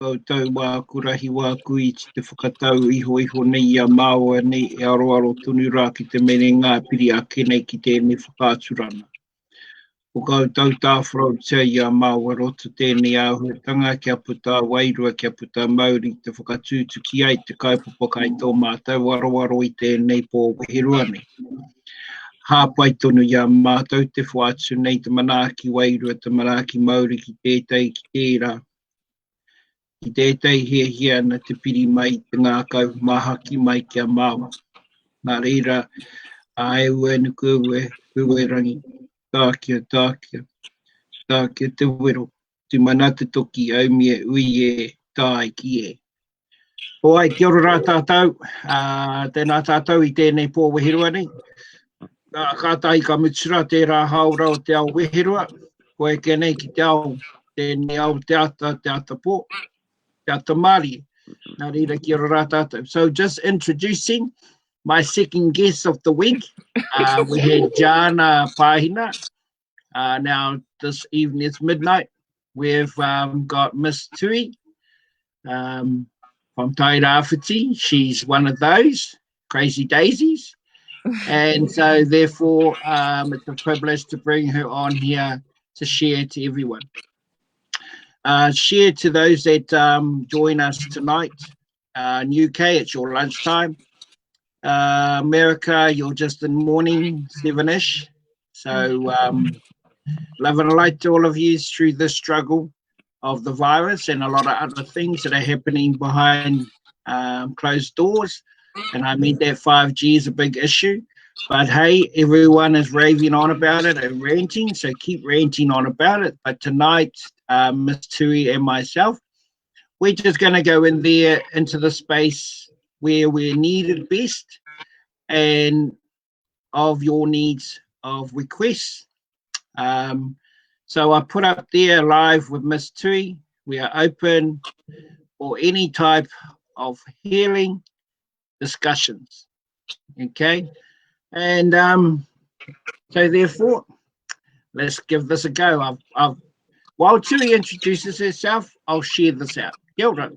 tau wā kurahi wā kui te whakatau iho nei a māua nei e aroaro tunu rā ki te mene ngā piri a kenei ki tēnei whakāturana. O tau tāwharau tia i a māua roto tēnei āhuatanga kia puta wairua kia puta mauri te whakatūtu ki ai te kaupapa kai tō mātou aroaro i tēnei pō WeheRua nei. Hāpai tonu i a mātou te whaatu nei te manaaki wairua te manaaki mauri ki tētai ki tērā. I tētai hea na te piri mai te ngā kau mahaki mai kia māua. Nā reira, a ewe nuku ewe rangi. Tākia te wero. Te mana te toki au mea ui e tāi ki e. Oai, kia ora rā tātou. Tēnā tātou i tēnei pō WeheRua nei. Kātai ka mutura tērā haura o te ao WeheRua. Koe kenei ki te ao, tēnei ao te ata pō. Māri. Nā reira ki ora rā tātou. So just introducing my second guest of the week. We had Jana Pahina. Now this evening it's midnight. We've got Miss Tui from Tairāwhiti. She's one of those crazy daisies. And so therefore it's a privilege to bring her on here to share to everyone. Share to those that join us tonight. In UK, it's your lunchtime. America, you're just in morning, 7-ish. So love and light to all of you through this struggle of the virus and a lot of other things that are happening behind closed doors. And I mean that 5G is a big issue. But hey, everyone is raving on about it and ranting, so keep ranting on about it. But tonight, Miss Tui and myself, we're just going to go in there into the space where we're needed best and of your needs, of requests. So I put up there live with Miss Tui. We are open for any type of healing discussions. Okay. And so therefore, let's give this a go. While Tui introduces herself, I'll share this out. Kia ora.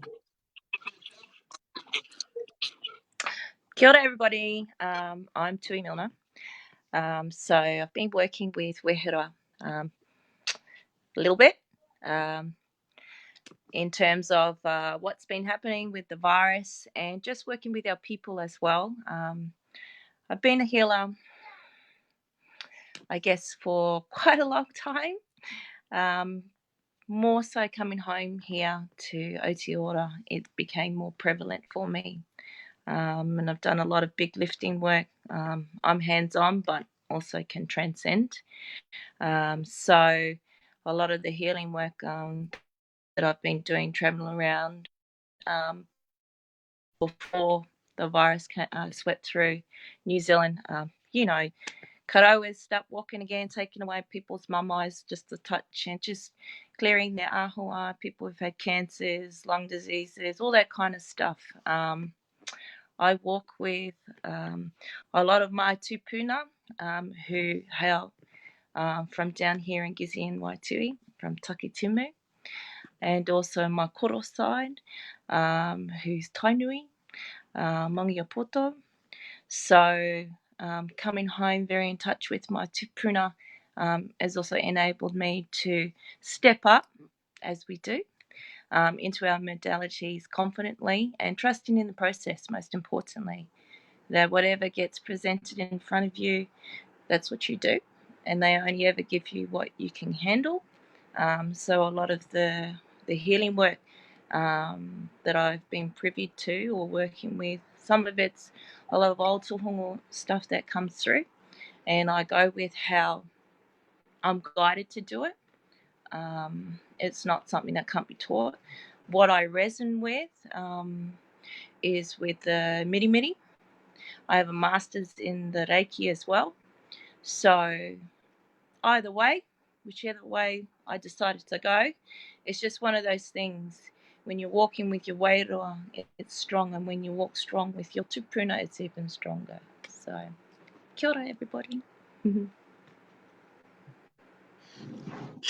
Kia ora, everybody. I'm Tui Milner. So I've been working with WeheRua a little bit in terms of what's been happening with the virus and just working with our people as well. I've been a healer, I guess, for quite a long time. More so coming home here to Aotearoa, it became more prevalent for me. And I've done a lot of big lifting work. I'm hands-on, but also can transcend. So a lot of the healing work that I've been doing, traveling around before the virus swept through New Zealand, karawas start walking again, taking away people's mamais just a touch and just clearing their ahua, people who've had cancers, lung diseases, all that kind of stuff. I walk with a lot of my tupuna who hail from down here in Gizi and Waitui, from Takitimu, and also my koro side, who's Tainui, Mangiapoto. So coming home very in touch with my tupuna has also enabled me to step up, as we do, into our modalities confidently and trusting in the process, most importantly, that whatever gets presented in front of you, that's what you do, and they only ever give you what you can handle. So a lot of the healing work that I've been privy to or working with, some of it's a lot of old tuhungo stuff that comes through, and I go with how I'm guided to do it. It's not something that can't be taught. What I resonate with is with the miri miri. I have a master's in the Reiki as well. So either way, whichever way I decided to go, it's just one of those things. When you're walking with your WeheRua, it's strong, and when you walk strong with your tupuna, it's even stronger. So, kia ora, everybody.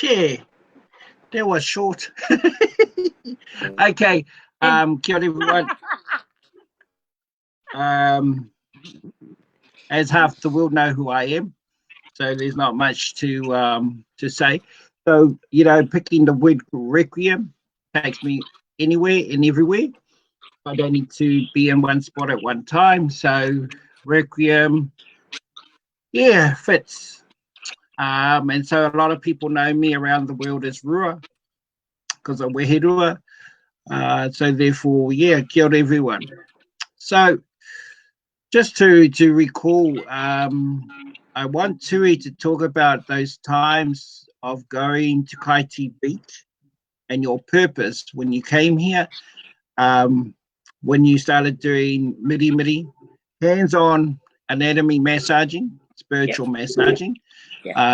Yeah, that was short. Okay, kia ora everyone. As half the world know who I am, so there's not much to say. So, you know, picking the word requiem takes me anywhere and everywhere. I don't need to be in one spot at one time. So requiem, yeah, fits. And so a lot of people know me around the world as Rua because of WeheRua. So therefore, yeah, kia ora everyone. So just to recall, I want Tui to talk about those times of going to Kaiti Beach and your purpose when you came here, um, when you started doing miri, hands-on anatomy massaging, spiritual massaging.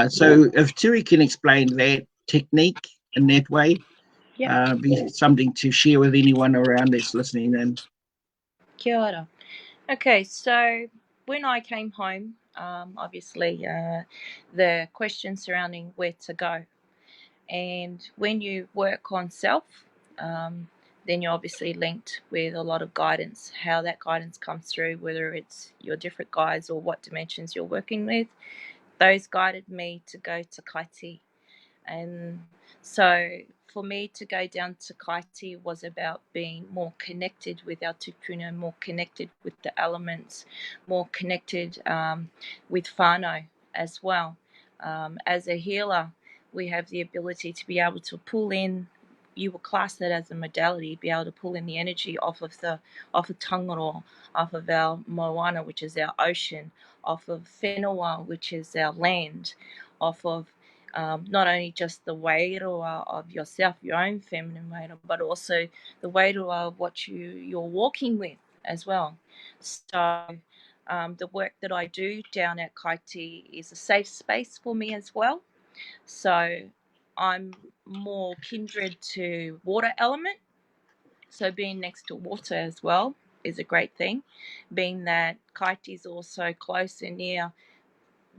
So if Tui can explain that technique in that way, be something to share with anyone around that's listening in. Kia ora. Okay, so when I came home, obviously the question surrounding where to go. And when you work on self, then you're obviously linked with a lot of guidance, how that guidance comes through, whether it's your different guides or what dimensions you're working with. Those guided me to go to Kaiti. And so for me to go down to Kaiti was about being more connected with our tupuna, more connected with the elements, more connected with whānau as well. As a healer, we have the ability to be able to pull in, you will class that as a modality, be able to pull in the energy off of Tangaroa, off of our moana, which is our ocean, off of whenua, which is our land, off of not only just the WeheRua of yourself, your own feminine WeheRua, but also the WeheRua of what you're walking with as well. So the work that I do down at Kaiti is a safe space for me as well. So I'm more kindred to water element. So being next to water as well is a great thing, being that Kaiti is also close and near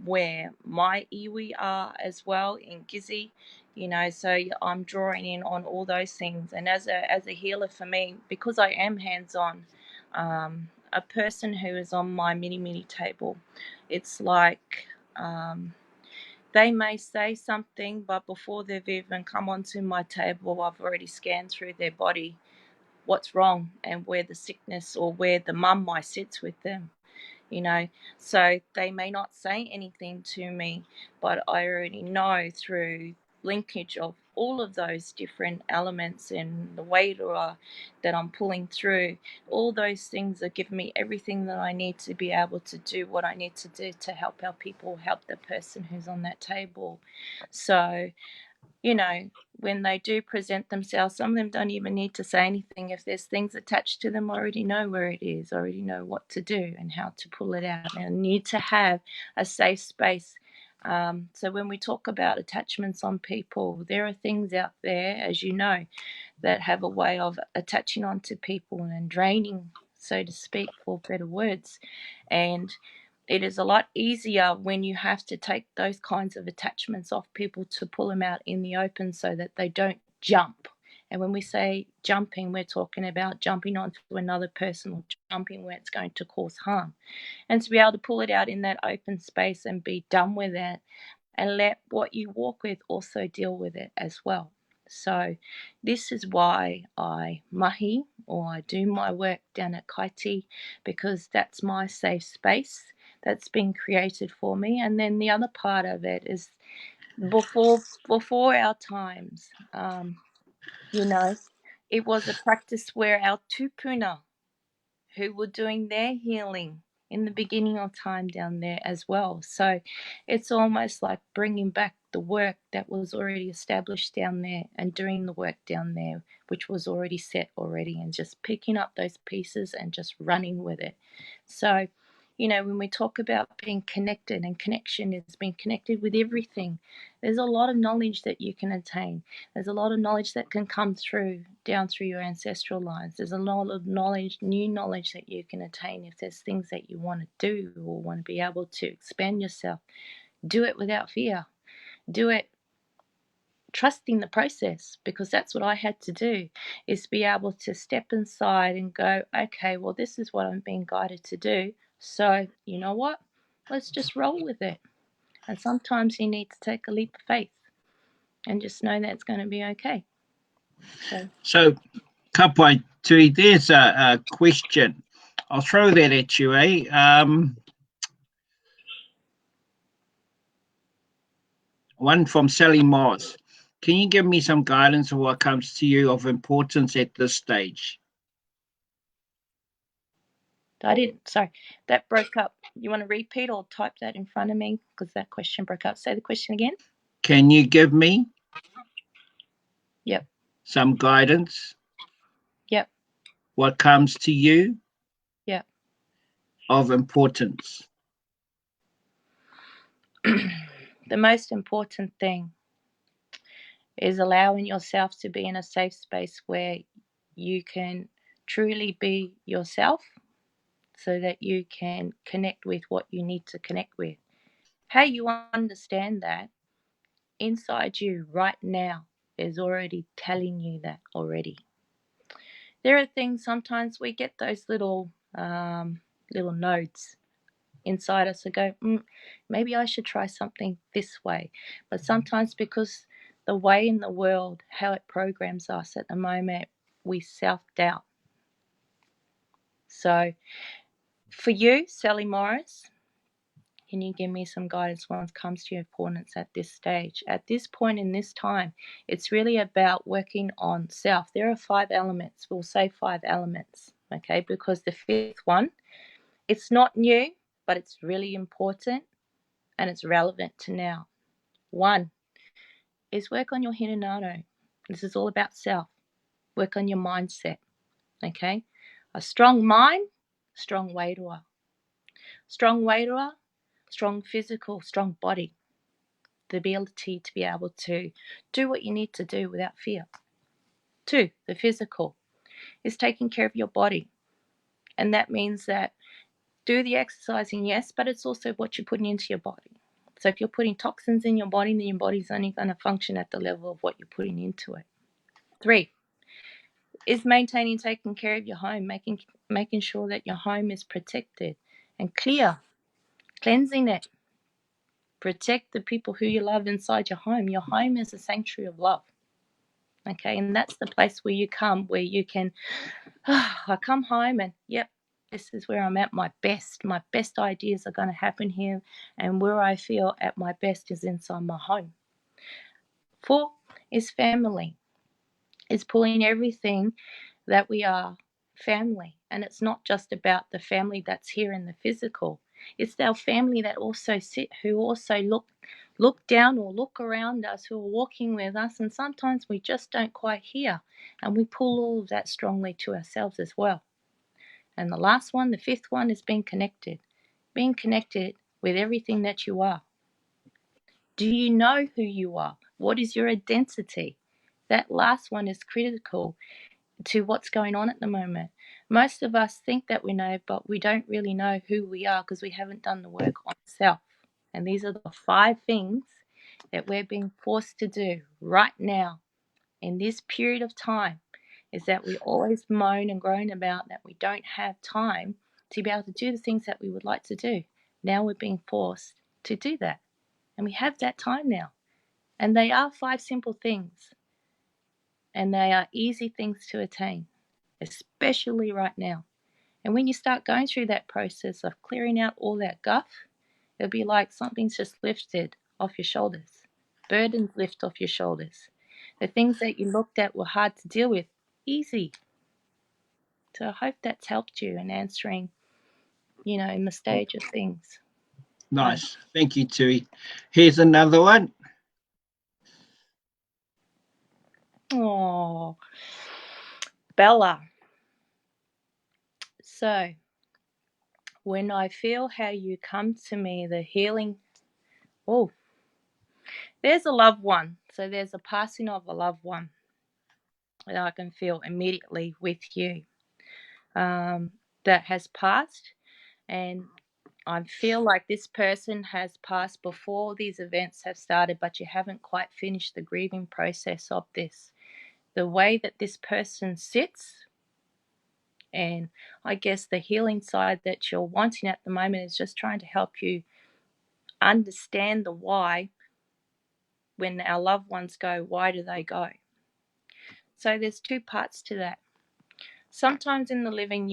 where my iwi are as well in Gizzy, you know, so I'm drawing in on all those things. And as a healer for me, because I am hands-on, a person who is on my mini table, it's like they may say something, but before they've even come onto my table, I've already scanned through their body what's wrong and where the sickness or where the mummy sits with them, you know. So they may not say anything to me, but I already know through linkage of all of those different elements and the WeheRua that I'm pulling through, all those things are giving me everything that I need to be able to do what I need to do to help our people, help the person who's on that table. So, you know, when they do present themselves, some of them don't even need to say anything. If there's things attached to them, I already know where it is, I already know what to do and how to pull it out. And I need to have a safe space. So when we talk about attachments on people, there are things out there, as you know, that have a way of attaching onto people and draining, so to speak, for better words. And it is a lot easier when you have to take those kinds of attachments off people to pull them out in the open so that they don't jump. And when we say jumping, we're talking about jumping onto another person or jumping where it's going to cause harm. And to be able to pull it out in that open space and be done with it and let what you walk with also deal with it as well. So this is why I mahi or I do my work down at Kaiti, because that's my safe space that's been created for me. And then the other part of it is before our times, you know, it was a practice where our tupuna, who were doing their healing in the beginning of time down there as well. So it's almost like bringing back the work that was already established down there and doing the work down there, which was already set already, and just picking up those pieces and just running with it. So, you know, when we talk about being connected, and connection is being connected with everything, there's a lot of knowledge that you can attain. There's a lot of knowledge that can come through down through your ancestral lines. There's a lot of knowledge, new knowledge that you can attain if there's things that you want to do or want to be able to expand yourself. Do it without fear. Do it trusting the process, because that's what I had to do, is be able to step inside and go, okay, well, this is what I'm being guided to do. So, you know what? Let's just roll with it. And sometimes you need to take a leap of faith and just know that it's going to be okay. So, ka pai, Tui, there's a question. I'll throw that at you, one from Sally Moss. Can you give me some guidance on what comes to you of importance at this stage? Sorry, that broke up. You want to repeat or type that in front of me? Because that question broke up. Say the question again. Can you give me Yep. some guidance? Yep. What comes to you Yep. of importance? The most important thing is allowing yourself to be in a safe space where you can truly be yourself, so that you can connect with what you need to connect with. How you understand that inside you right now is already telling you that already. There are things, sometimes we get those little nodes inside us that go, maybe I should try something this way. But sometimes, because the way in the world, how it programs us at the moment, we self-doubt. So for you, Sally Morris, can you give me some guidance when it comes to your importance at this stage? At this point in this time, it's really about working on self. There are 5 elements. We'll say 5 elements, okay? Because the 5th one, it's not new, but it's really important and it's relevant to now. 1 is work on your hinanato. This is all about self. Work on your mindset, okay? A strong mind, strong WeheRua. Strong WeheRua, strong physical, strong body. The ability to be able to do what you need to do without fear. 2, the physical, is taking care of your body. And that means that do the exercising, yes, but it's also what you're putting into your body. So if you're putting toxins in your body, then your body's only going to function at the level of what you're putting into it. 3 is maintaining, taking care of your home, making sure that your home is protected and clear, cleansing it. Protect the people who you love inside your home. Your home is a sanctuary of love. Okay, and that's the place where you come, where you can, I come home and, yep, this is where I'm at my best. My best ideas are going to happen here, and where I feel at my best is inside my home. 4 is family. It's pulling everything that we are family, and it's not just about the family that's here in the physical. It's our family that also who also look down or look around us, who are walking with us, and sometimes we just don't quite hear, and we pull all of that strongly to ourselves as well. And the last one, the 5th one, is being connected with everything that you are. Do you know who you are? What is your identity? That last one is critical to what's going on at the moment. Most of us think that we know, but we don't really know who we are because we haven't done the work on self. And these are the 5 things that we're being forced to do right now in this period of time, is that we always moan and groan about that we don't have time to be able to do the things that we would like to do. Now we're being forced to do that. And we have that time now. And they are 5 simple things. And they are easy things to attain, especially right now. And when you start going through that process of clearing out all that guff, it'll be like something's just lifted off your shoulders. Burdens lift off your shoulders. The things that you looked at were hard to deal with, easy. So I hope that's helped you in answering, in the stage of things. Nice. Thank you, Tui. Here's another one. Oh, Bella. So, when I feel how you come to me, the healing. Oh, there's a loved one. So there's a passing of a loved one that I can feel immediately with you, that has passed. And I feel like this person has passed before these events have started, but you haven't quite finished the grieving process of this. The way that this person sits, and I guess the healing side that you're wanting at the moment is just trying to help you understand the why. When our loved ones go, why do they go? So there's two parts to that. Sometimes in the living,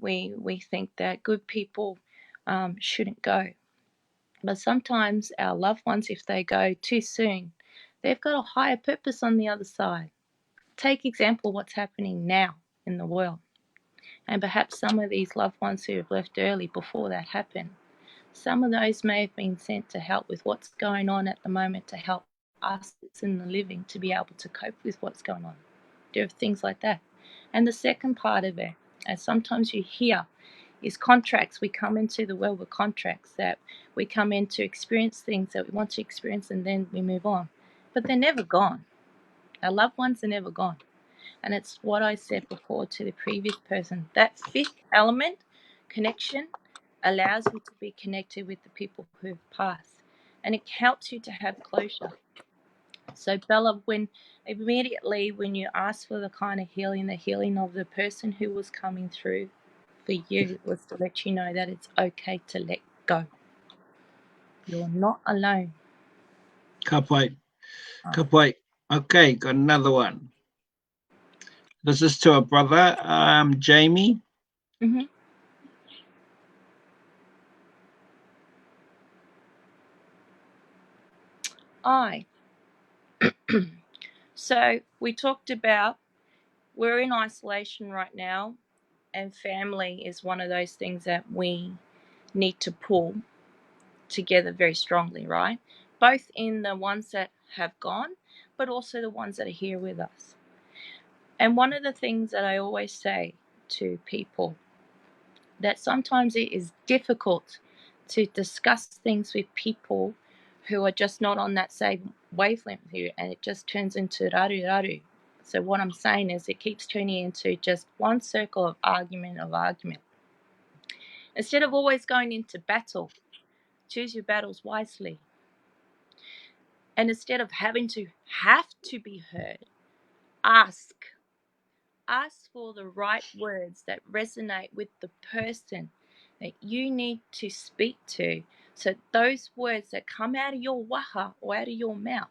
we think that good people shouldn't go. But sometimes our loved ones, if they go too soon, they've got a higher purpose on the other side. Take example what's happening now in the world. And perhaps some of these loved ones who have left early before that happened, some of those may have been sent to help with what's going on at the moment, to help us in the living to be able to cope with what's going on. There are things like that. And the second part of it, as sometimes you hear, is contracts. We come into the world with contracts, that we come in to experience things that we want to experience, and then we move on. But they're never gone. Our loved ones are never gone. And it's what I said before to the previous person. That fifth element, connection, allows you to be connected with the people who've passed. And it helps you to have closure. So Bella, immediately when you ask for the kind of healing, the healing of the person who was coming through for you was to let you know that it's okay to let go. You're not alone. Ka pai. Ka pai. Okay, got another one. This is to a brother, Jamie. Mm-hmm. So we talked about we're in isolation right now, and family is one of those things that we need to pull together very strongly, right? Both in the ones that have gone, but also the ones that are here with us. And one of the things that I always say to people, that sometimes it is difficult to discuss things with people who are just not on that same wavelength with you, and it just turns into raru. So what I'm saying is it keeps turning into just one circle of argument. Instead of always going into battle, choose your battles wisely. And instead of having to be heard, ask for the right words that resonate with the person that you need to speak to, so those words that come out of your waha or out of your mouth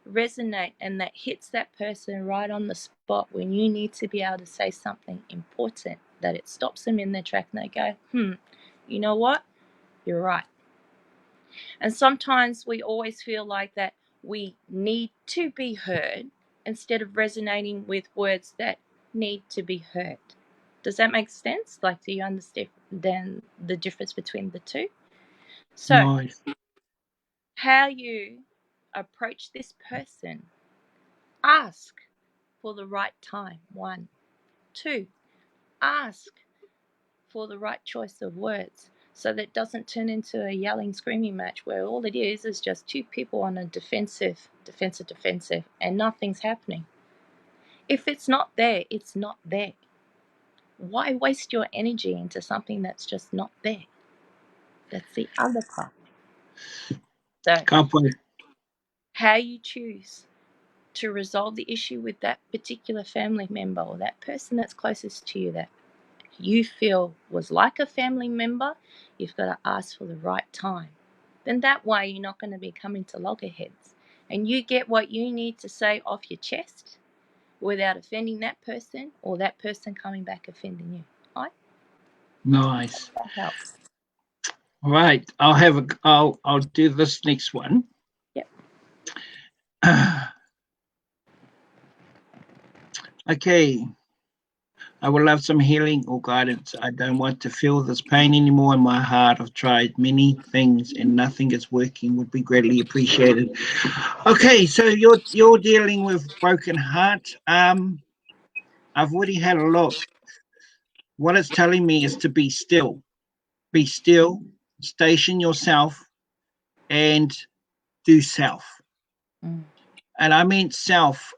resonate, and that hits that person right on the spot when you need to be able to say something important, that it stops them in their track and they go, you know what, you're right. And sometimes we always feel like that we need to be heard instead of resonating with words that need to be heard. Does that make sense? Like, do you understand the difference between the two? So, Nice. how you approach this person, ask for the right time, 1. 2, ask for the right choice of words, so that it doesn't turn into a yelling, screaming match where all it is just two people on a defensive, and nothing's happening. If it's not there, it's not there. Why waste your energy into something that's just not there? That's the other part. So, Ka pai. how you choose to resolve the issue with that particular family member or that person that's closest to you that you feel was like a family member, you've got to ask for the right time. Then that way you're not going to be coming to loggerheads, and you get what you need to say off your chest without offending that person or that person coming back offending you. Right? Nice. That helps. All right, I'll do this next one. Yep. Okay. I would love some healing or guidance. I don't want to feel this pain anymore in my heart. I've tried many things and nothing is working. Would be greatly appreciated. Okay, so you're dealing with broken heart. I've already had a look. What it's telling me is to be still. Be still, station yourself, and do self. And I mean self.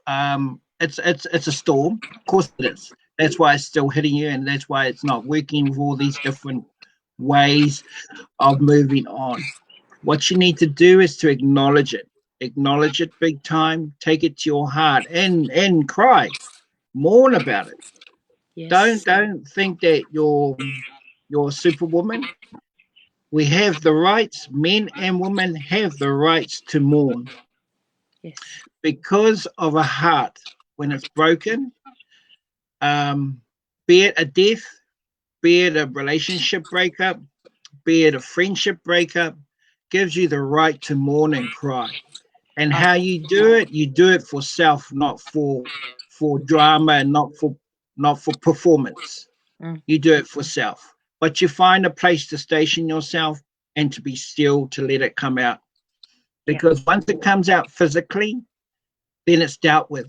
It's a storm. Of course it is. That's why it's still hitting you, and that's why it's not working with all these different ways of moving on. What you need to do is to acknowledge it. Acknowledge it big time. Take it to your heart and cry. Mourn about it. Yes. Don't think that you're superwoman. We have the rights, men and women have the rights to mourn Yes. because of a heart when it's broken, be it a death, be it a relationship breakup, be it a friendship breakup, gives you the right to mourn and cry. And how Okay. you do it for self, not for drama and not for performance. Mm. You do it for self. But you find a place to station yourself and to be still to let it come out. Yeah. Because once it comes out physically, then it's dealt with.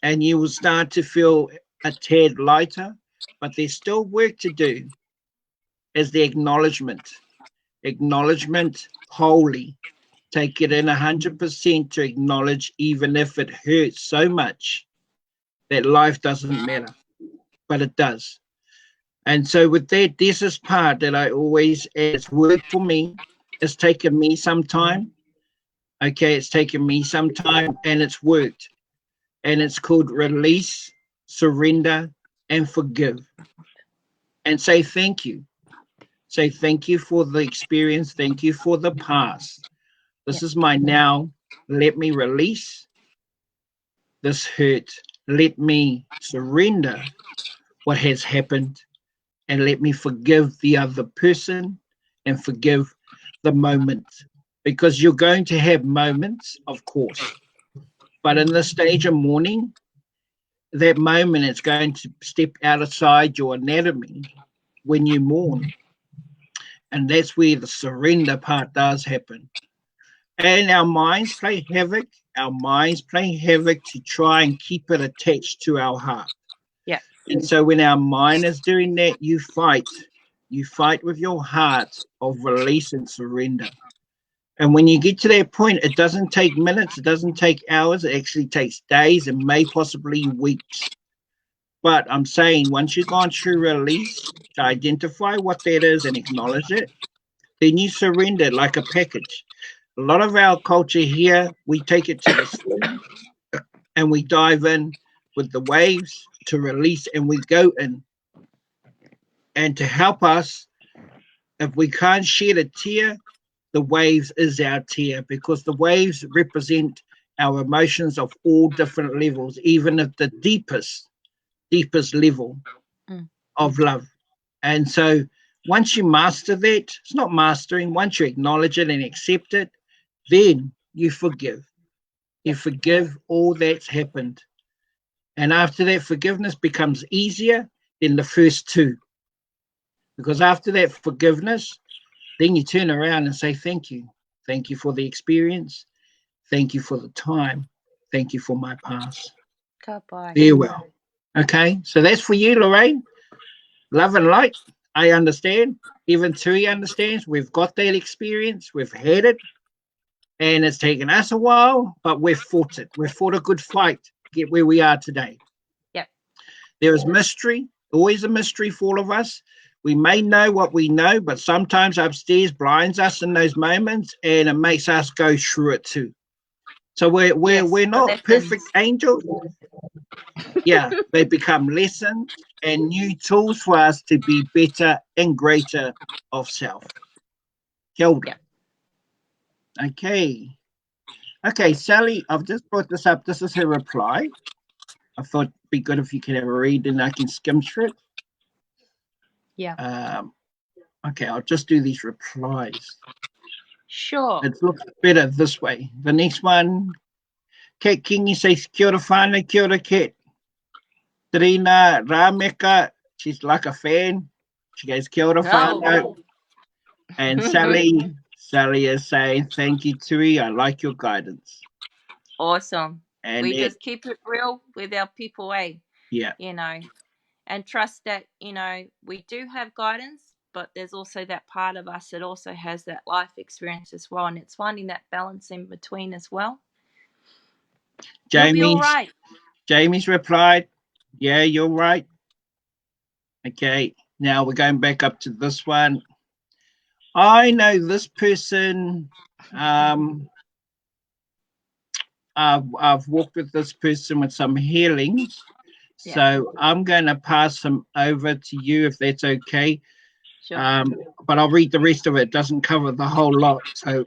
And you will start to feel a tad lighter, but there's still work to do as the acknowledgement. Acknowledgement wholly. Take it in 100% to acknowledge, even if it hurts so much that life doesn't matter, but it does. And so with that, this is part that I always, and it's worked for me. It's taken me some time. Okay, it's taken me some time and it's worked. And it's called release, surrender, and forgive. And say thank you. Say thank you for the experience. Thank you for the past. Yeah. This is my now. Let me release this hurt. Let me surrender what has happened and let me forgive the other person and forgive the moment. Because you're going to have moments, of course, but in the stage of mourning, that moment is going to step outside your anatomy when you mourn. And that's where the surrender part does happen. And our minds play havoc. Our minds play havoc to try and keep it attached to our heart. Yeah. And so when our mind is doing that, you fight. You fight with your heart of release and surrender. And when you get to that point, it doesn't take minutes, it doesn't take hours, it actually takes days and may possibly weeks. But I'm saying once you've gone through release to identify what that is and acknowledge it, then you surrender like a package. A lot of our culture here, we take it to the sea and we dive in with the waves to release and we go in. And to help us, if we can't shed a tear, the waves is our tear because the waves represent our emotions of all different levels, even at the deepest level Mm. of love. And so once you master that, it's not mastering, once you acknowledge it and accept it, then you forgive. You Yeah. forgive all that's happened. And after that, forgiveness becomes easier than the first two. Because after that forgiveness, then you turn around and say, thank you. Thank you for the experience. Thank you for the time. Thank you for my past. Goodbye. Farewell. Okay, so that's for you, Lorraine. Love and light. I understand. Even Tui understands. We've got that experience. We've had it. And it's taken us a while, but we've fought it. We've fought a good fight to get where we are today. Yep. There is mystery, always a mystery for all of us. We may know what we know, but sometimes upstairs blinds us in those moments and it makes us go through it too. So Yes. we're not Lessons. perfect angels. Yeah, they become lessons and new tools for us to be better and greater of self. Kia ora. Yep. Okay. Okay, Sally, I've just brought this up. This is her reply. I thought it'd be good if you could have a read and I can skim through it. Yeah. Okay, I'll just do these replies. Sure. It looks better this way. The next one, Kat Kingi says, kia ora whānau, kia ora Kat. Trina Rameka, she's like a fan. She goes, kia ora whānau. Oh. And Sally is saying, thank you, Tui. I like your guidance. Awesome. And We it, just keep it real with our people, eh? yeah, You know, and trust that, we do have guidance, but there's also that part of us that also has that life experience as well. And it's finding that balance in between as well. You'll be all right. Jamie's replied, yeah, you're right. Okay. Now we're going back up to this one. I know this person. I've walked with this person with some healings. Yeah. So I'm going to pass him over to you if that's okay. Sure. But I'll read the rest of it. It doesn't cover the whole lot. So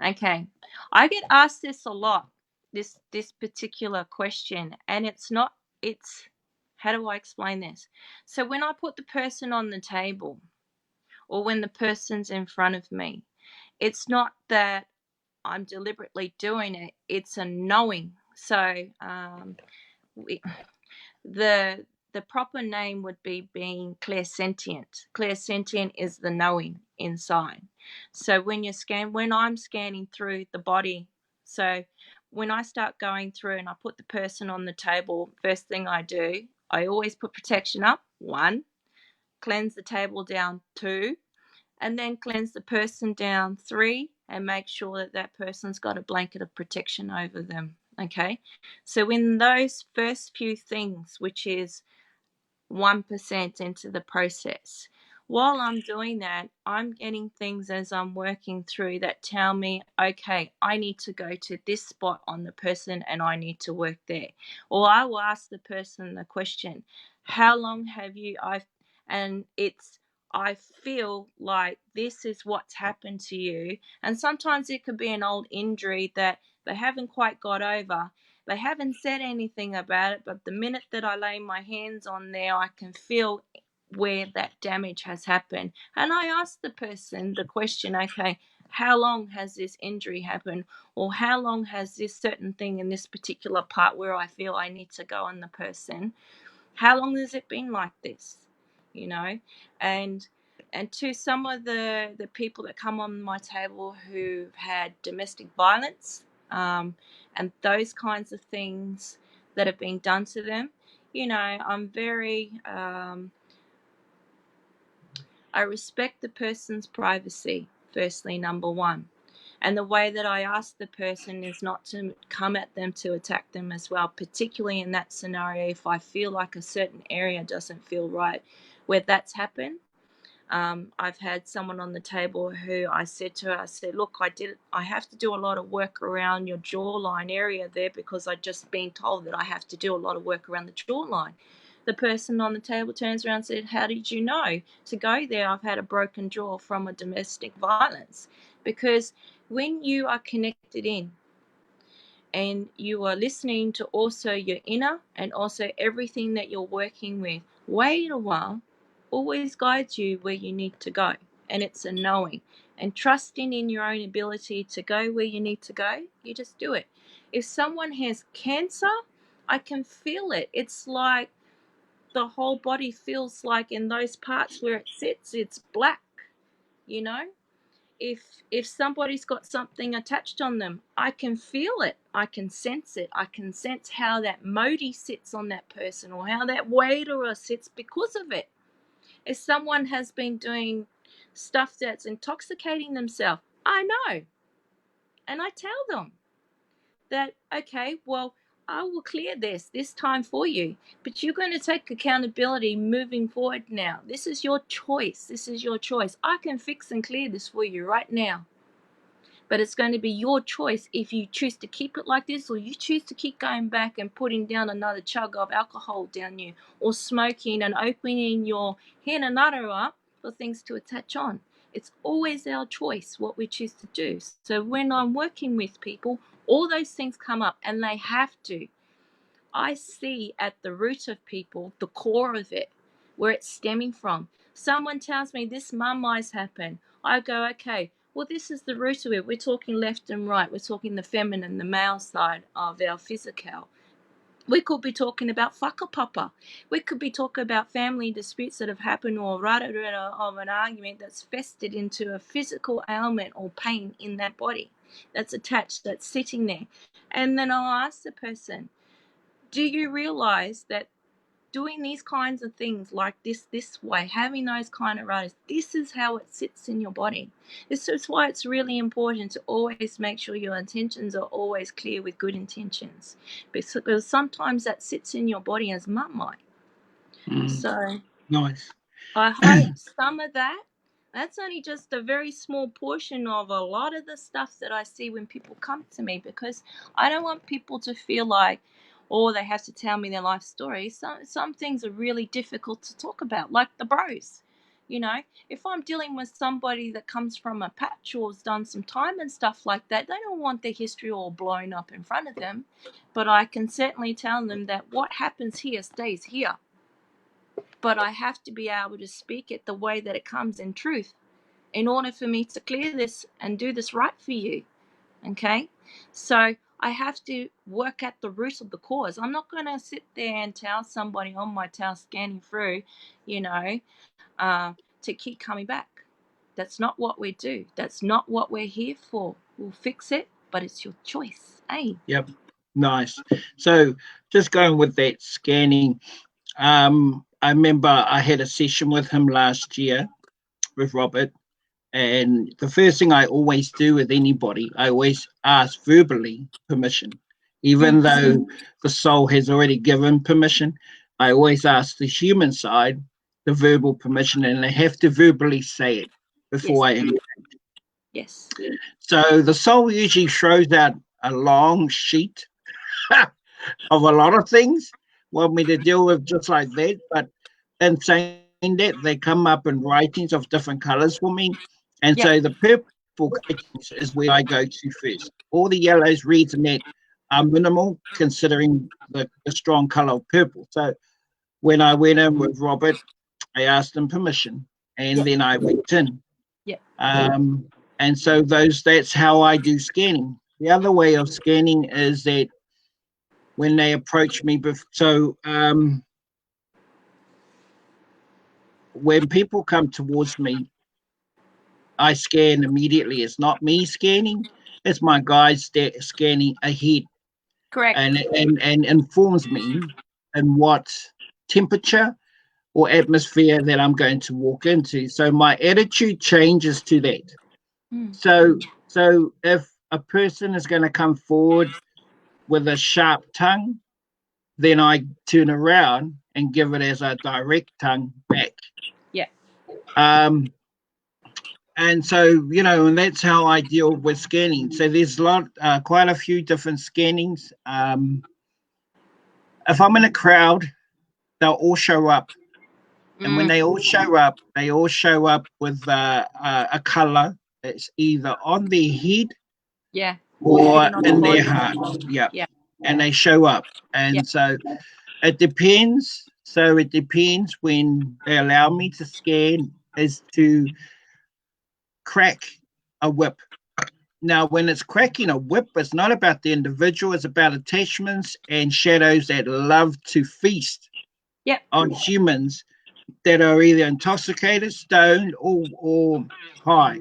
Okay. I get asked this a lot, this particular question, and it's how do I explain this? So when I put the person on the table or when the person's in front of me, it's not that I'm deliberately doing it, it's a knowing. So the proper name would be being clairsentient. Clairsentient is the knowing inside. So when I'm scanning through the body, so when I start going through and I put the person on the table, first thing I do, I always put protection up, 1, cleanse the table down, 2, and then cleanse the person down, 3, and make sure that that person's got a blanket of protection over them. Okay, so in those first few things, which is 1% into the process. While I'm doing that, I'm getting things as I'm working through that tell me, okay, I need to go to this spot on the person and I need to work there. Or I will ask the person the question, how long have you, I feel like this is what's happened to you. And sometimes it could be an old injury that they haven't quite got over. They haven't said anything about it, but the minute that I lay my hands on there, I can feel where that damage has happened. And I ask the person the question, okay, how long has this injury happened? Or how long has this certain thing in this particular part where I feel I need to go on the person? How long has it been like this? You know, and to some of the people that come on my table who've had domestic violence, and those kinds of things that have been done to them, you know, I'm very I respect the person's privacy, firstly, number one. And the way that I ask the person is not to come at them to attack them as well, particularly in that scenario if I feel like a certain area doesn't feel right. Where that's happened, I've had someone on the table who I said to her, I said, look, I have to do a lot of work around your jawline area there because I've just been told that I have to do a lot of work around the jawline. The person on the table turns around and said, how did you know to go there? I've had a broken jaw from a domestic violence. Because when you are connected in and you are listening to also your inner and also everything that you're working with, WeheRua always guides you where you need to go. And it's a knowing. And trusting in your own ability to go where you need to go, you just do it. If someone has cancer, I can feel it. It's like the whole body feels like in those parts where it sits, it's black, you know? If somebody's got something attached on them, I can feel it, I can sense it, I can sense how that modi sits on that person or how that WeheRua sits because of it. If someone has been doing stuff that's intoxicating themselves, I know, and I tell them that, okay, well, I will clear this time for you, but you're going to take accountability moving forward now. This is your choice. This is your choice. I can fix and clear this for you right now. But it's going to be your choice if you choose to keep it like this or you choose to keep going back and putting down another chug of alcohol down you or smoking and opening your hinanara up for things to attach on. It's always our choice what we choose to do. So when I'm working with people, all those things come up and they have to. I see at the root of people the core of it, where it's stemming from. Someone tells me this mummize happened. I go, okay, well, this is the root of it. We're talking left and right. We're talking the feminine, the male side of our physical. We could be talking about whakapapa. We could be talking about family disputes that have happened or rararara of an argument that's festered into a physical ailment or pain in that body that's attached, that's sitting there. And then I'll ask the person, do you realize that doing these kinds of things like this way, having those kind of rights, this is how it sits in your body? This is why it's really important to always make sure your intentions are always clear with good intentions, because sometimes that sits in your body as mummight. So Nice. I hope some of that's only just a very small portion of a lot of the stuff that I see when people come to me, because I don't want people to feel like, oh, they have to tell me their life story. Some things are really difficult to talk about, like the bros. You know, if I'm dealing with somebody that comes from a patch or has done some time and stuff like that, they don't want their history all blown up in front of them. But I can certainly tell them that what happens here stays here, but I have to be able to speak it the way that it comes in truth in order for me to clear this and do this right for you. Okay? So I have to work at the root of the cause. I'm not going to sit there and tell somebody on my tail scanning through, you know, to keep coming back. That's not what we do. That's not what we're here for. We'll fix it, but it's your choice. Eh? Yep. Nice. So just going with that scanning, I remember I had a session with him last year with Robert, and the first thing I always do with anybody, I always ask verbally permission. Even though the soul has already given permission, I always ask the human side the verbal permission, and they have to verbally say it Yes. before I engage. Yes. So the soul usually throws out a long sheet of a lot of things, want me to deal with just like that. But in saying that, they come up in writings of different colors for me. And so Yep. the purple coatings is where I go to first. All the yellows, reds, and that are minimal considering the strong color of purple. So when I went in with Robert, I asked him permission, and Yep. then I went in. Yep. And so that's how I do scanning. The other way of scanning is that when they approach me, when people come towards me, I scan immediately. It's not me scanning; it's my guides scanning ahead, Correct. and informs me in what temperature or atmosphere that I'm going to walk into. So my attitude changes to that. Mm. So if a person is going to come forward with a sharp tongue, then I turn around and give it as a direct tongue back. Yeah. Um, and so, and that's how I deal with scanning. So there's quite a few different scannings. If I'm in a crowd, they'll all show up. And when Mm. they all show up, they all show up with a color that's either on their head Yeah. or Depending on the in their body. heart. Yeah. Yeah. And they show up. Yeah. And so it depends. So it depends when they allow me to scan as to crack a whip. Now, when it's cracking a whip, it's not about the individual, it's about attachments and shadows that love to feast Yep. on humans that are either intoxicated, stoned, or high.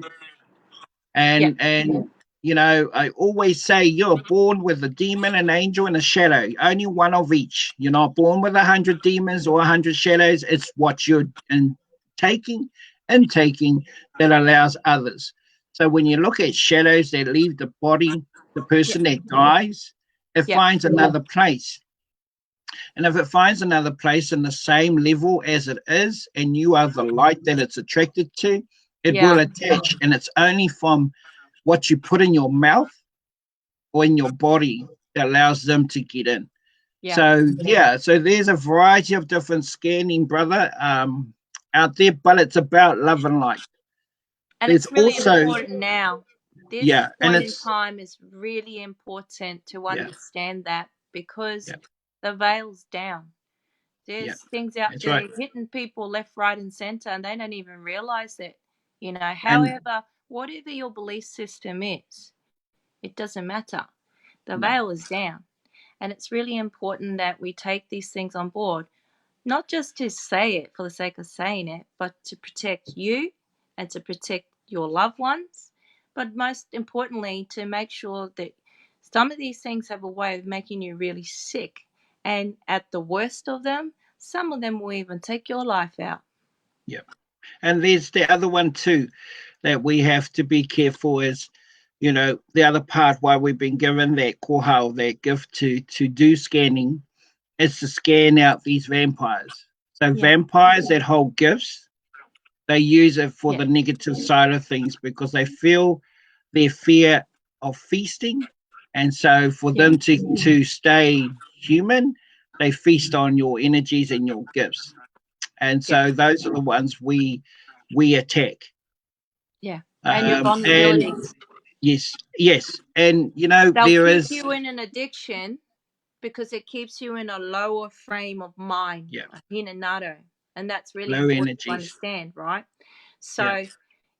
Yep. And I always say you're born with a demon, an angel, and a shadow. Only one of each. You're not born with 100 demons or 100 shadows. It's what you're intaking that allows others. So when you look at shadows that leave the body, the Yep. person that dies, it Yep. finds another place. And if it finds another place in the same level as it is, and you are the light that it's attracted to, it will Yeah. attach. And it's only from what you put in your mouth or in your body that allows them to get in. Yeah. So there's a variety of different scanning, brother, out there, but it's about love and light. And There's it's really also, important now. This yeah, and point in it's, time is really important to yeah, understand that, because yeah, the veil's down. yeah, There's things out that's right. there hitting people left, right, and center, and they don't even realize it. And However, whatever your belief system is, it doesn't matter. The no, veil is down. And it's really important that we take these things on board, not just to say it for the sake of saying it, but to protect you and to protect your loved ones. But most importantly, to make sure that some of these things have a way of making you really sick. And at the worst of them, some of them will even take your life out. yeah. And there's the other one too that we have to be careful is, the other part why we've been given that kohau, that gift to do scanning, is to scan out these vampires. So vampires that hold gifts, they use it for the Yeah. negative side of things because they feel their fear of feasting. And so for them to stay human, they feast on your energies and your gifts. And so those are the ones we attack. Yeah. And your And vulnerabilities. yes. And, you know, They'll there keep is, you in an addiction because it keeps you in a lower frame of mind, hinanato. And that's really low important to energies. understand, right? Yeah. So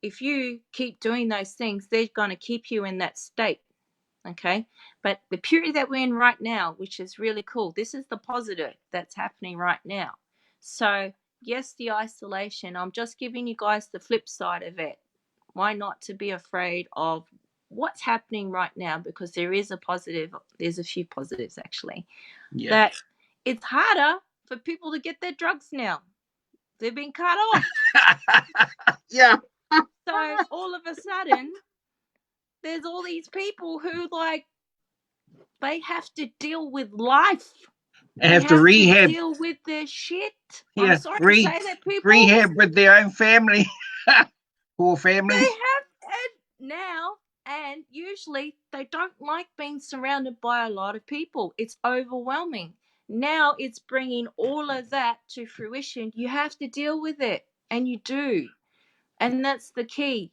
if you keep doing those things, they're going to keep you in that state. Okay. But the period that we're in right now, which is really cool, this is the positive that's happening right now. So, yes, the isolation, I'm just giving you guys the flip side of it. Why not to be afraid of what's happening right now? Because there is a positive, there's a few positives actually. Yeah. That it's harder for people to get their drugs now. They've been cut off. Yeah. So all of a sudden, there's all these people who like they have to deal with life. They They have to have to rehab. deal with their shit. I'm Yeah. sorry to say that, people. Rehab with their own family. Poor They families. have, and now, and usually they don't like being surrounded by a lot of people. It's overwhelming. Now it's bringing all of that to fruition. You have to deal with it, and you do. And that's the key,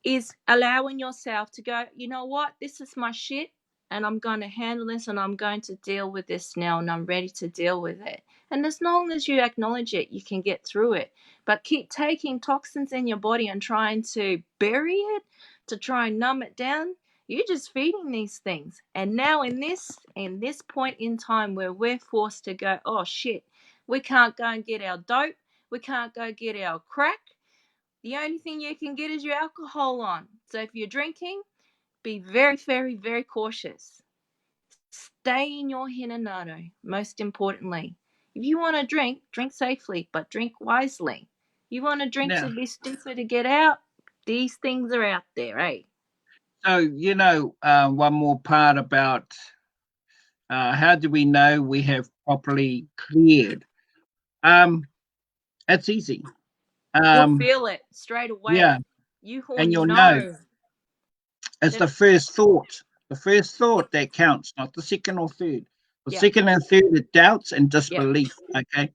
is allowing yourself to go, you know what, this is my shit, and I'm going to handle this, and I'm going to deal with this now, and I'm ready to deal with it. And as long as you acknowledge it, you can get through it. But keep taking toxins in your body and trying to bury it, to try and numb it down, you're just feeding these things. And now in this point in time where we're forced to go, oh shit, we can't go and get our dope, we can't go get our crack, the only thing you can get is your alcohol on. So if you're drinking, be very, very, very cautious. Stay in your hinanato, most importantly. If you want to drink, drink safely, but drink wisely. You want to drink to be stupid to get out, these things are out there, eh? So, you know, one more part about how do we know we have properly cleared? It's easy. You'll feel it straight away. Yeah, You will and you'll know. know. It's the first thought. The first thought that counts, not the second or third. The second and third are doubts and disbelief. Okay.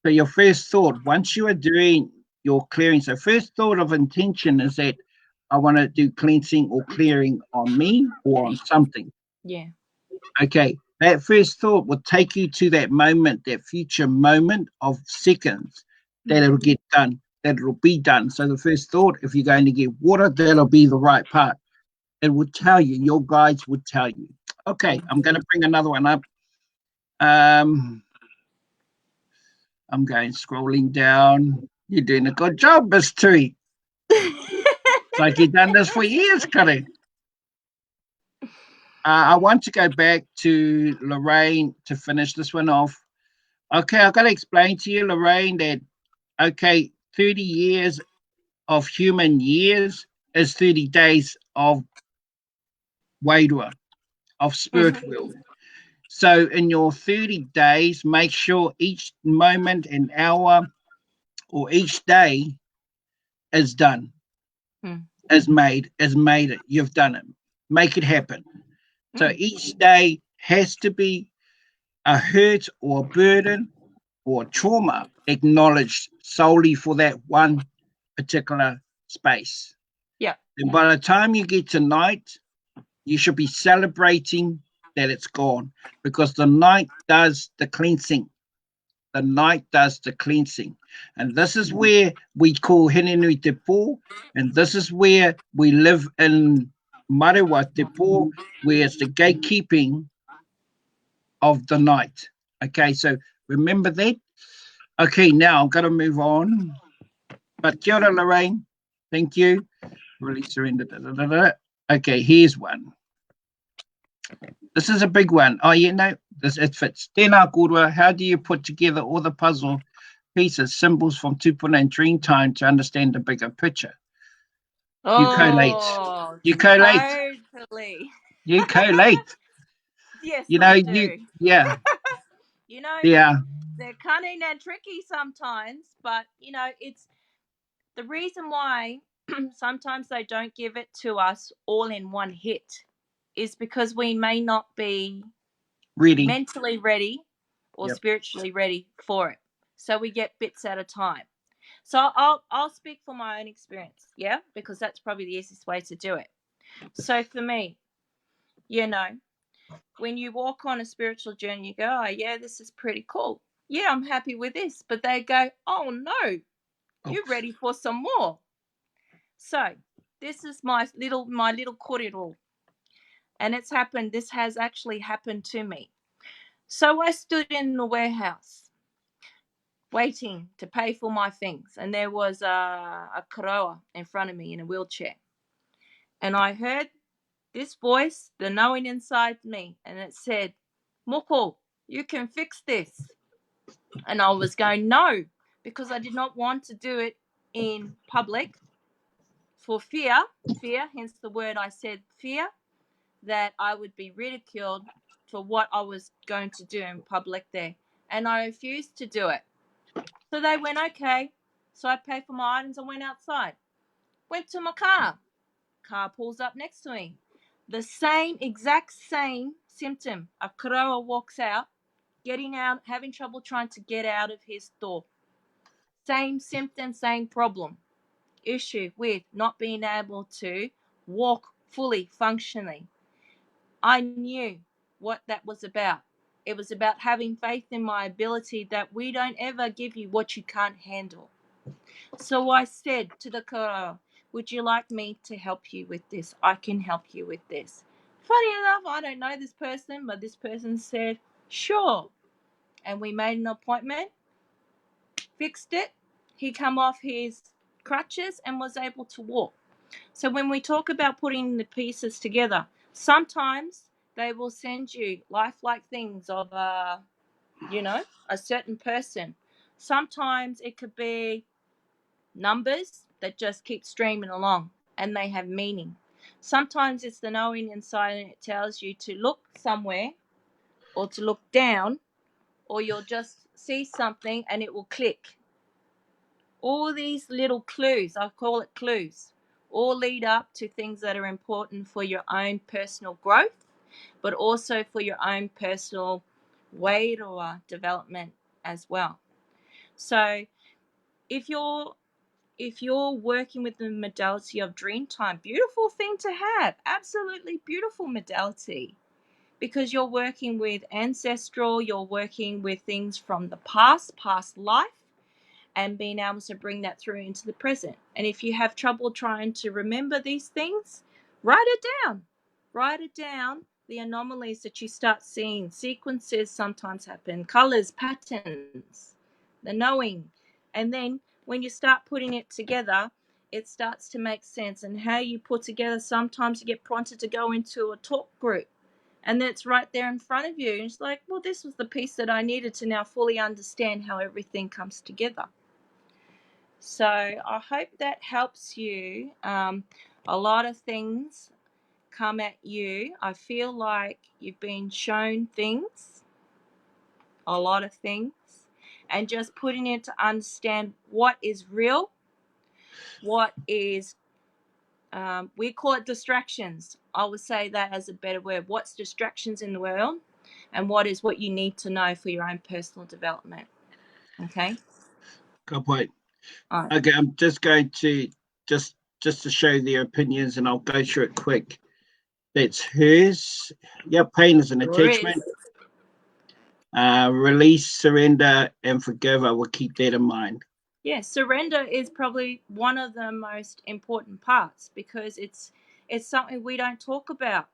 So your first thought, once you are doing your clearing, so first thought of intention is that I want to do cleansing or clearing on me or on something. Yeah. Okay. That first thought will take you to that moment, that future moment of seconds that it'll get done, that it'll be done. So the first thought, if you're going to get water, that'll be the right part. It would tell you, your guides would tell you. Okay, I'm going to bring another one up. I'm going scrolling down. You're doing a good job, Miss Tui. It's like you've done this for years, Kare. I want to go back to Lorraine to finish this one off. Okay, I've got to explain to you, Lorraine, that, okay, 30 years of human years is 30 days of WeheRua, of spirit world. So in your 30 days, make sure each moment and hour or each day is done, is made it. You've done it. Make it happen. So each day has to be a hurt or a burden or trauma acknowledged solely for that one particular space. Yeah. And by the time you get to night, you should be celebrating that it's gone, because the night does the cleansing. The night does the cleansing. And this is where we call Hinenui Te Po, and this is where we live in Marewa Te Po, where it's the gatekeeping of the night. Okay, so remember that. Okay, now I'm going to move on. But kia ora, Lorraine. Thank you. Really surrender. Okay, here's one. This is a big one. Oh, you know, it fits. Tēnā kōrua, how do you put together all the puzzle pieces, symbols from tupuna and Dreamtime to understand the bigger picture? Oh, you collate. You collate. Totally. You collate. Yes, You know, I do. yeah. You know, Yeah. they're cunning and tricky sometimes, but you know, it's the reason why sometimes they don't give it to us all in one hit is because we may not be Ready. mentally ready or Yep. spiritually ready for it. So we get bits at a time. So I'll speak for my own experience, yeah, because that's probably the easiest way to do it. So for me, you know, when you walk on a spiritual journey, you go, oh yeah, this is pretty cool. Yeah, I'm happy with this. But they go, oh no, you're ready for some more. So this is my little korero. And it's happened, this has actually happened to me. So I stood in the warehouse waiting to pay for my things. And there was a karawa in front of me in a wheelchair. And I heard this voice, the knowing inside me, and it said, Moko, you can fix this. And I was going, no, because I did not want to do it in public for fear, hence the word I said, fear, that I would be ridiculed for what I was going to do in public there. And I refused to do it. So they went, okay. So I paid for my items and went outside. Went to my car. Car pulls up next to me. The exact same symptom. A karawa walks out, getting out, having trouble trying to get out of his store. Same symptom, same problem. Issue with not being able to walk fully functionally. I knew what that was about. It was about having faith in my ability that we don't ever give you what you can't handle. So I said to the karawa, would you like me to help you with this? I can help you with this. Funny enough, I don't know this person, but this person said, sure. And we made an appointment, fixed it. He come off his crutches and was able to walk. So when we talk about putting the pieces together, sometimes they will send you lifelike things of a certain person. Sometimes it could be numbers that just keep streaming along and they have meaning. Sometimes it's the knowing inside and it tells you to look somewhere or to look down, or you'll just see something and it will click. All these little clues, I call it clues, all lead up to things that are important for your own personal growth, but also for your own personal WeheRua development as well. So if you're working with the modality of Dreamtime, beautiful thing to have, absolutely beautiful modality, because you're working with ancestral, you're working with things from the past life, and being able to bring that through into the present. And if you have trouble trying to remember these things, write it down. Write it down, the anomalies that you start seeing. Sequences sometimes happen, colors, patterns, the knowing. And then when you start putting it together, it starts to make sense. And how you put together, sometimes you get prompted to go into a talk group. And then it's right there in front of you. And it's like, well, this was the piece that I needed to now fully understand how everything comes together. So I hope that helps you. A lot of things come at you. I feel like you've been shown things, a lot of things, and just putting it to understand what is real, what is, we call it distractions. I would say that as a better word. What's distractions in the world, and what is what you need to know for your own personal development. Okay? Good point. Right. Okay, I'm just going to just to show the opinions, and I'll go through it quick. That's hers. Yeah, pain is an attachment. Release, surrender, and forgive. I will keep that in mind. Yeah, surrender is probably one of the most important parts, because it's something we don't talk about.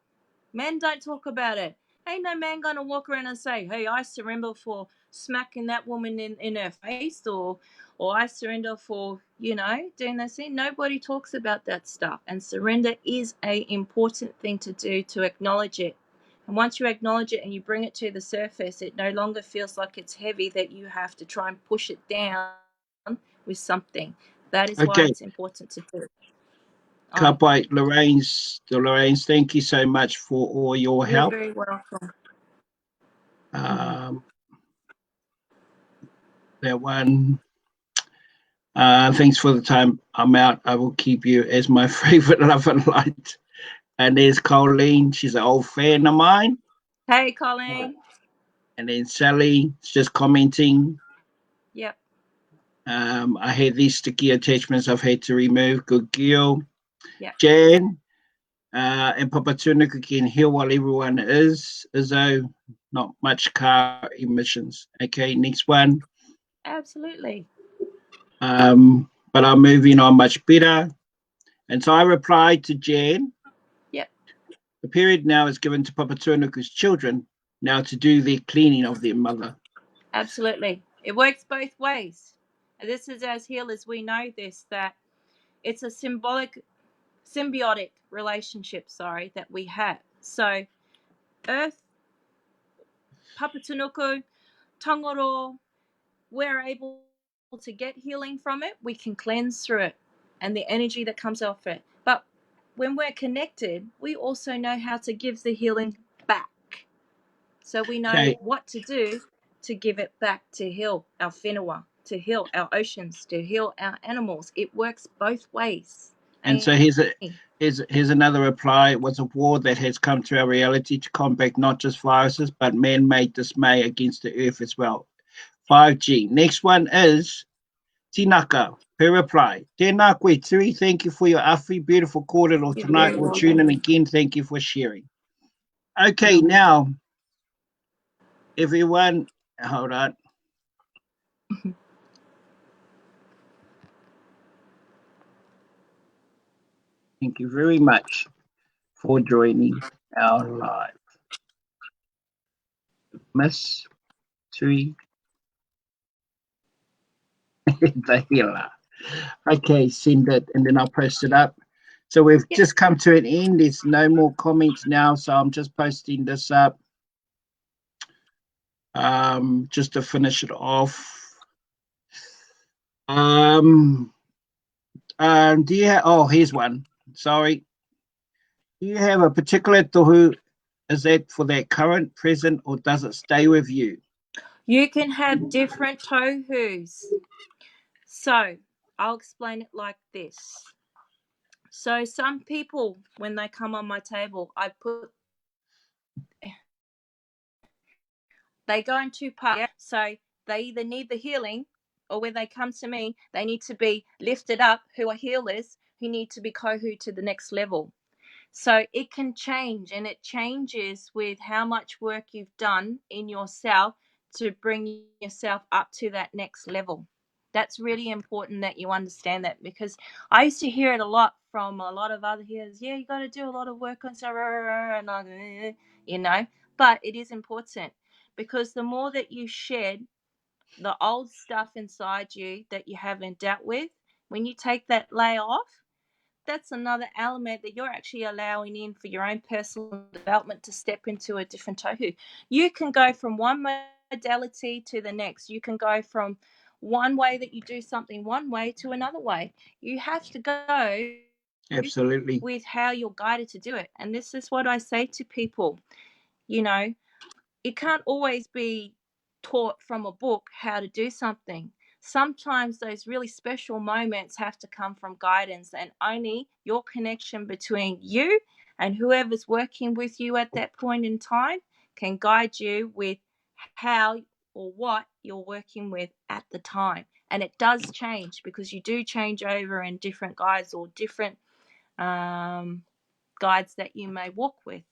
Men don't talk about it. Ain't no man gonna walk around and say, hey, I surrender for smacking that woman in her face, or I surrender for, doing this thing. Nobody talks about that stuff. And surrender is a important thing to do, to acknowledge it. And once you acknowledge it and you bring it to the surface, it no longer feels like it's heavy that you have to try and push it down with something. That is why it's important to do. Ka pai, Lorraine's, thank you so much for all your help. You're very welcome. that one. Thanks for the time. I'm out. I will keep you as my favourite love and light. And there's Colleen. She's an old fan of mine. Hey, Colleen. And then Sally is just commenting. Yep. I had these sticky attachments I've had to remove. Good girl. Yep. Jan. And Papatunuku can hear while everyone is. Izzo, not much car emissions. Okay, next one. Absolutely. But I'm moving on much better. And so I replied to Jan. Yep. The period now is given to Papatunuku's children now to do their cleaning of their mother. Absolutely. It works both ways. And this is, as healers, we know this, that it's a symbiotic relationship, that we have. So Earth, Papatunuku, Tangoro, we're able to get healing from it. We can cleanse through it and the energy that comes off it. But when we're connected, we also know how to give the healing back. So we know what to do to give it back, to heal our whenua, to heal our oceans, to heal our animals. It works both ways. And so here's another reply. It was a war that has come to our reality to combat not just viruses, but man-made dismay against the earth as well. 5G. Next one is Tinaka. Her reply. Tēnā koe Tui, thank you for your awhi, beautiful kōrero tonight. We'll tune in again. Thank you for sharing. Okay, now, everyone, hold on. Thank you very much for joining our live. Miss Tui the healer. Okay, send it and then I'll post it up. So we've just come to an end. There's no more comments now, so I'm just posting this up just to finish it off. Do you have, oh, here's one. Sorry. Do you have a particular tohu? Is that for that current, present, or does it stay with you? You can have different tohus. So I'll explain it like this. So some people, when they come on my table, they go in two parts. So they either need the healing, or when they come to me, they need to be lifted up, who are healers, who need to be kohu to the next level. So it can change, and it changes with how much work you've done in yourself to bring yourself up to that next level. That's really important that you understand that, because I used to hear it a lot from a lot of other healers. Yeah, you got to do a lot of work on and but it is important, because the more that you shed the old stuff inside you that you haven't dealt with, when you take that layer off, that's another element that you're actually allowing in for your own personal development to step into a different tohu. You can go from one modality to the next. You can go from one way that you do something one way to another way. You have to go absolutely with how you're guided to do it. And this is what I say to people. It can't always be taught from a book how to do something. Sometimes those really special moments have to come from guidance, and only your connection between you and whoever's working with you at that point in time can guide you with how or what you're working with at the time. And it does change, because you do change over in different guides or different guides that you may walk with.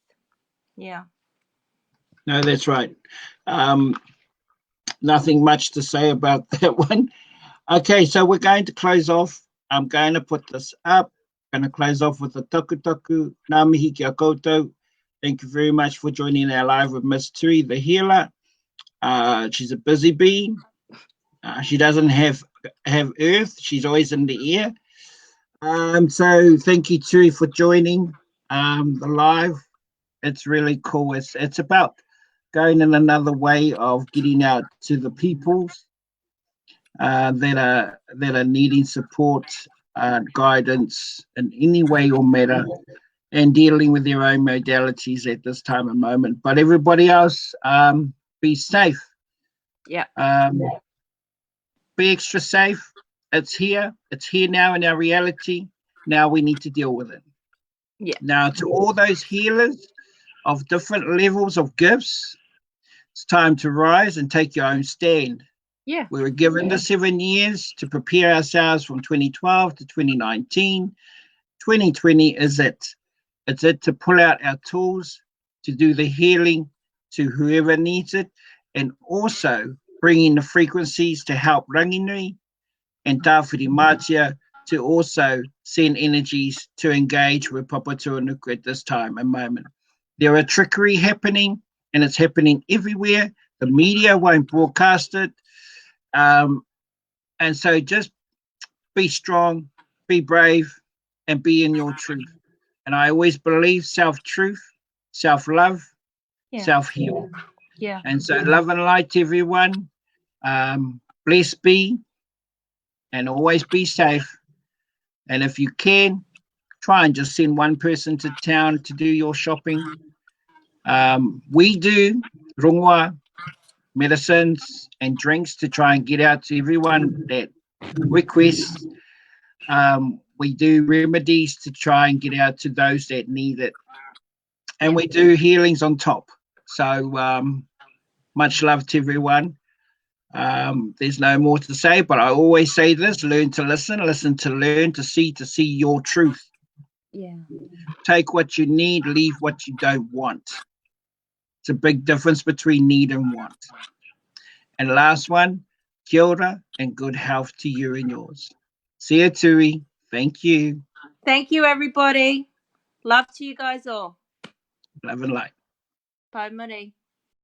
Yeah. No, that's right. Nothing much to say about that one. Okay, so we're going to close off. I'm going to put this up. I'm going to close off with a taku. Ngā mihi kia koutou. Thank you very much for joining our live with Miss Tui, the healer. She's a busy bee. She doesn't have earth. She's always in the air. So thank you, Tui, for joining the live. It's really cool. It's about going in another way of getting out to the peoples that are needing support, guidance in any way or matter, and dealing with their own modalities at this time and moment. But everybody else, be safe. Yeah. be extra safe. It's here now in our reality. Now we need to deal with it. Yeah. Now, to all those healers of different levels of gifts, it's time to rise and take your own stand. Yeah. We were given the 7 years to prepare ourselves from 2012 to 2019. 2020 is it. It's it to pull out our tools to do the healing to whoever needs it, and also bring in the frequencies to help Ranginui and Tāwhiri Mātia to also send energies to engage with Papa Tuanuku at this time and moment. There are trickery happening, and it's happening everywhere. The media won't broadcast it. And so just be strong, be brave, and be in your truth. And I always believe self-truth, self-love, Yeah. self-heal. Yeah. And so love and light to everyone. Blessed be, and always be safe. And if you can, try and just send one person to town to do your shopping. We do rongoa, medicines and drinks to try and get out to everyone that requests. We do remedies to try and get out to those that need it. And we do healings on top. So much love to everyone. There's no more to say, but I always say this: learn to listen, listen to learn, to see your truth. Yeah. Take what you need, leave what you don't want. It's a big difference between need and want. And last one, kia ora and good health to you and yours. See you, Tui. Thank you. Thank you, everybody. Love to you guys all. Love and light. Bye, Marie.